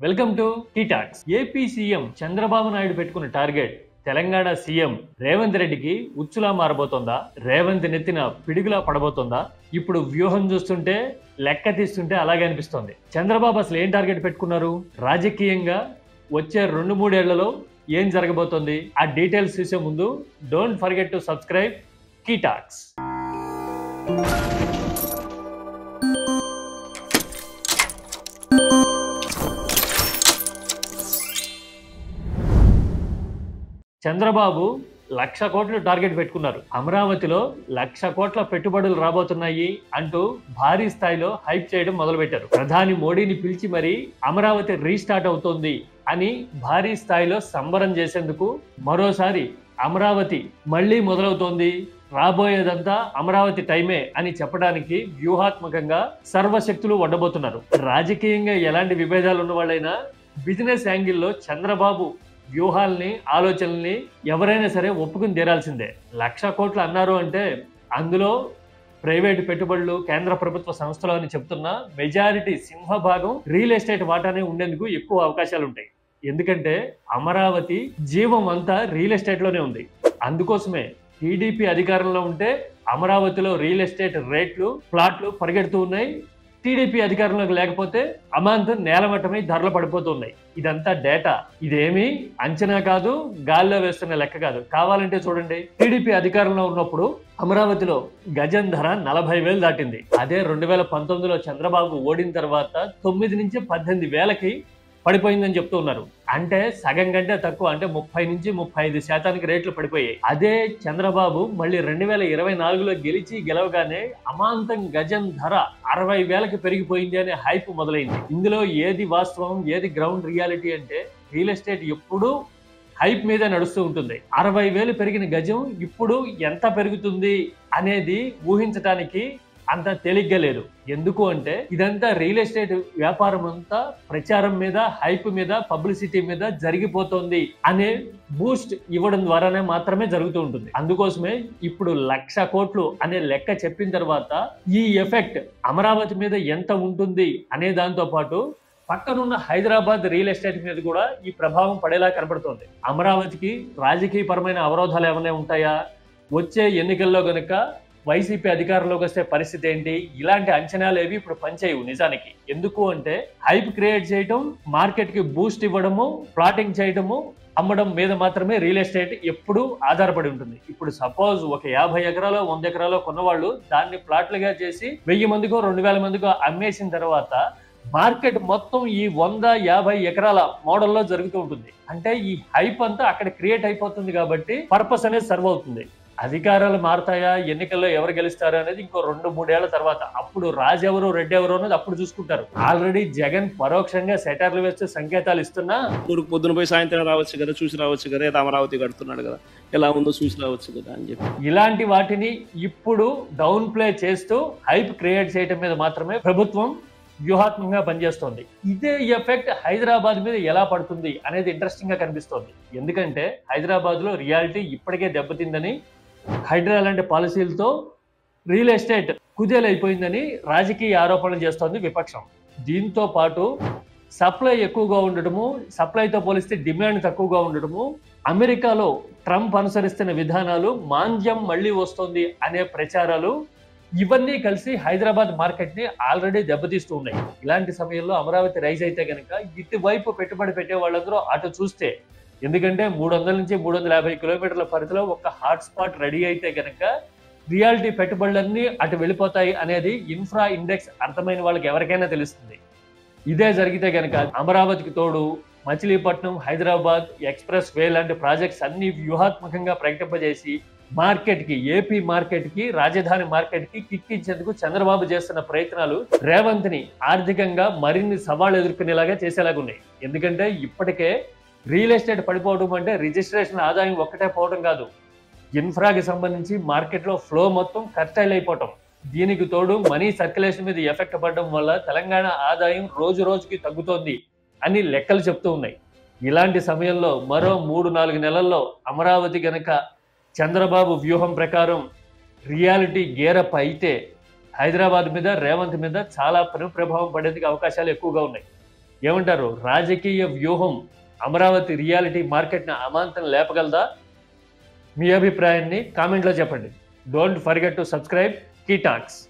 Welcome to key talks. AP CM Chandrababu Naidu పెట్టుకున్న target Telangana CM Revanth రెడ్డికి ఉచ్చులా మారబోతోందా? రేవంత్ నెత్తిన పిడుగులా పడబోతోందా? ఇప్పుడు వ్యూహం చూస్తుంటే, లెక్క తీస్తుంటే అలాగే అనిపిస్తోంది. చంద్రబాబు అసలు ఏం టార్గెట్ పెట్టుకున్నారు? రాజకీయంగా వచ్చే 2-3 ఏళ్లలో ఏం జరగబోతోంది? ఆ డీటెయిల్స్ చూసే ముందు don't forget to subscribe key talks. Chandrababu 1,00,000 కోట్లు టార్గెట్ పెట్టుకున్నారు. అమరావతిలో 1,00,000 కోట్ల పెట్టుబడులు రాబోతున్నాయి అంటూ భారీ స్థాయిలో హైప్ చేయడం మొదలుపెట్టారు. ప్రధాని మోడీని పిలిచి మరీ అమరావతి రీస్టార్ట్ అవుతోంది అని భారీ స్థాయిలో సంబరం చేసేందుకు మరోసారి అమరావతి మళ్లీ మొదలవుతోంది, రాబోయేదంతా అమరావతి టైమే అని చెప్పడానికి వ్యూహాత్మకంగా సర్వశక్తులు వడ్డబోతున్నారు. రాజకీయంగా ఎలాంటి విభేదాలు ఉన్న వాళ్ళైనా బిజినెస్ యాంగిల్లో చంద్రబాబు వ్యూహాల్ని, ఆలోచనల్ని ఎవరైనా సరే ఒప్పుకుని తీరాల్సిందే. 1,00,000 కోట్లు అన్నారు అంటే అందులో ప్రైవేటు పెట్టుబడులు, కేంద్ర ప్రభుత్వ సంస్థలు అని చెప్తున్న మెజారిటీ సింహభాగం రియల్ ఎస్టేట్ వాటానే ఉండేందుకు ఎక్కువ అవకాశాలు ఉంటాయి. ఎందుకంటే అమరావతి జీవం అంతా రియల్ ఎస్టేట్ లోనే ఉంది. అందుకోసమే టీడీపీ అధికారంలో ఉంటే అమరావతిలో రియల్ ఎస్టేట్ రేట్లు, ప్లాట్లు పరిగెడుతూ ఉన్నాయి. టీడీపీ అధికారంలోకి లేకపోతే అమాంతం నేలమట్టమై ధరలు పడిపోతున్నాయి. ఇదంతా డేటా. ఇదేమీ అంచనా కాదు, గాల్లో వేస్తున్న లెక్క కాదు. కావాలంటే చూడండి, టీడీపీ అధికారంలో ఉన్నప్పుడు అమరావతిలో గజం ధర 40,000 దాటింది. అదే 2019లో చంద్రబాబు ఓడిన తర్వాత 9 నుంచి 18,000కి పడిపోయిందని చెప్తూ ఉన్నారు. అంటే సగం కంటే తక్కువ, అంటే 30 నుంచి 35% రేట్లు పడిపోయాయి. అదే చంద్రబాబు మళ్ళీ 2024లో గెలవగానే అమాంతం గజం ధర 60,000కి పెరిగిపోయింది అనే హైప్ మొదలైంది. ఇందులో ఏది వాస్తవం, ఏది గ్రౌండ్ రియాలిటీ అంటే రియల్ ఎస్టేట్ ఎప్పుడూ హైప్ మీద నడుస్తూ ఉంటుంది. 60,000 పెరిగిన గజం ఇప్పుడు ఎంత పెరుగుతుంది అనేది ఊహించడానికి అంత తేలిగ్గా లేదు. ఎందుకు అంటే ఇదంతా రియల్ ఎస్టేట్ వ్యాపారం అంతా ప్రచారం మీద, హైప్ మీద, పబ్లిసిటీ మీద జరిగిపోతుంది అనే బూస్ట్ ఇవ్వడం ద్వారానే మాత్రమే జరుగుతూ ఉంటుంది. అందుకోసమే ఇప్పుడు 1,00,000 కోట్లు అనే లెక్క చెప్పిన తర్వాత ఈ ఎఫెక్ట్ అమరావతి మీద ఎంత ఉంటుంది అనే దాంతో పాటు పక్కనున్న హైదరాబాద్ రియల్ ఎస్టేట్ మీద కూడా ఈ ప్రభావం పడేలా కనబడుతోంది. అమరావతికి రాజకీయ పరమైన అవరోధాలు ఏమైనా ఉంటాయా? వచ్చే ఎన్నికల్లో గనుక వైసీపీ అధికారంలోకి వస్తే పరిస్థితి ఏంటి? ఇలాంటి అంచనాలు ఏవి ఇప్పుడు పనిచేయవు నిజానికి. ఎందుకు అంటే హైప్ క్రియేట్ చేయటం, మార్కెట్ కి బూస్ట్ ఇవ్వడము, ప్లాటింగ్ చేయడము, అమ్మడం మీద మాత్రమే రియల్ ఎస్టేట్ ఎప్పుడు ఆధారపడి ఉంటుంది. ఇప్పుడు సపోజ్ ఒక 50 ఎకరాలో 100 ఎకరాలో కొన్నవాళ్ళు దాన్ని ప్లాట్లుగా చేసి 1000 మందికో 2000 మందికో అమ్మేసిన తర్వాత మార్కెట్ మొత్తం ఈ 100-50 ఎకరాల మోడల్లో జరుగుతూ ఉంటుంది. అంటే ఈ హైప్ అంతా అక్కడ క్రియేట్ అయిపోతుంది కాబట్టి పర్పస్ అనేది సర్వ్ అవుతుంది. అధికారాలు మారతాయా, ఎన్నికల్లో ఎవరు గెలుస్తారు అనేది ఇంకో 2-3 ఏళ్ల తర్వాత. అప్పుడు రాజెవరు, రెడ్డి ఎవరు అనేది అప్పుడు చూసుకుంటారు. ఆల్రెడీ జగన్ పరోక్షంగా సెటర్లు వేస్తూ సంకేతాలు ఇస్తున్నా, పొద్దున పోయి సాయంత్రం రావచ్చు కదా, చూసి రావచ్చు కదా, అమరావతి కడుతున్నాడు కదా, ఎలా ఉందో చూసి రావచ్చు కదా అని చెప్పి ఇలాంటి వాటిని ఇప్పుడు డౌన్ ప్లే చేస్తూ హైప్ క్రియేట్ చేయడం మీద మాత్రమే ప్రభుత్వం వ్యూహాత్మకంగా పనిచేస్తోంది. ఇదే ఎఫెక్ట్ హైదరాబాద్ మీద ఎలా పడుతుంది అనేది ఇంట్రెస్టింగ్ గా కనిపిస్తోంది. ఎందుకంటే హైదరాబాద్ లో రియాలిటీ ఇప్పటికే దెబ్బతిందని, హైడ్రా లాంటి పాలసీలతో రియల్ ఎస్టేట్ కుదేలైపోయిందని రాజకీయ ఆరోపణలు చేస్తోంది విపక్షం. దీంతో పాటు సప్లై ఎక్కువగా ఉండటము, సప్లైతో పోలిస్తే డిమాండ్ తక్కువగా ఉండటము, అమెరికాలో ట్రంప్ అనుసరిస్తున్న విధానాలు, మాంద్యం మళ్లీ వస్తోంది అనే ప్రచారాలు, ఇవన్నీ కలిసి హైదరాబాద్ మార్కెట్ ని ఆల్రెడీ దెబ్బతీస్తూ ఉన్నాయి. ఇలాంటి సమయంలో అమరావతి రైజ్ అయితే కనుక ఇటువైపు పెట్టుబడి పెట్టే వాళ్ళందరూ అటు చూస్తే, ఎందుకంటే 300 నుంచి 350 కిలోమీటర్ల పరిధిలో ఒక హాట్ స్పాట్ రెడీ అయితే కనుక రియాలిటీ పెట్టుబడులన్నీ అటు వెళ్ళిపోతాయి అనేది ఇన్ఫ్రా ఇండెక్స్ అర్థమైన వాళ్ళకి ఎవరికైనా తెలుస్తుంది. ఇదే జరిగితే కనుక అమరావతికి తోడు మచిలీపట్నం, హైదరాబాద్ ఎక్స్ప్రెస్ వే లాంటి ప్రాజెక్ట్స్ అన్ని వ్యూహాత్మకంగా ప్రకటింపజేసి మార్కెట్ కి, ఏపీ మార్కెట్ కి, రాజధాని మార్కెట్ కి కిక్కించేందుకు చంద్రబాబు చేస్తున్న ప్రయత్నాలు రేవంత్ ని ఆర్థికంగా మరిన్ని సవాళ్లు ఎదుర్కొనేలాగా చేసేలాగున్నాయి. ఎందుకంటే ఇప్పటికే రియల్ ఎస్టేట్ పడిపోవడం అంటే రిజిస్ట్రేషన్ ఆదాయం ఒక్కటే పోవడం కాదు, ఇన్ఫ్రాకి సంబంధించి మార్కెట్లో ఫ్లో మొత్తం కర్టైల్ అయిపోవటం. దీనికి తోడు మనీ సర్క్యులేషన్ మీద ఎఫెక్ట్ పడడం వల్ల తెలంగాణ ఆదాయం రోజు రోజుకి తగ్గుతోంది అని లెక్కలు చెప్తూ ఉన్నాయి. ఇలాంటి సమయంలో మరో 3-4 నెలల్లో అమరావతి గనక చంద్రబాబు వ్యూహం ప్రకారం రియాలిటీ గేరప్ అయితే హైదరాబాద్ మీద, రేవంత్ మీద చాలా ప్రభావం పడేందుకు అవకాశాలు ఎక్కువగా ఉన్నాయి. ఏమంటారు? రాజకీయ వ్యూహం అమరావతి రియాలిటీ మార్కెట్ని అమాంతం లేపగలదా? మీ అభిప్రాయాన్ని కామెంట్లో చెప్పండి. Don't forget to subscribe key talks.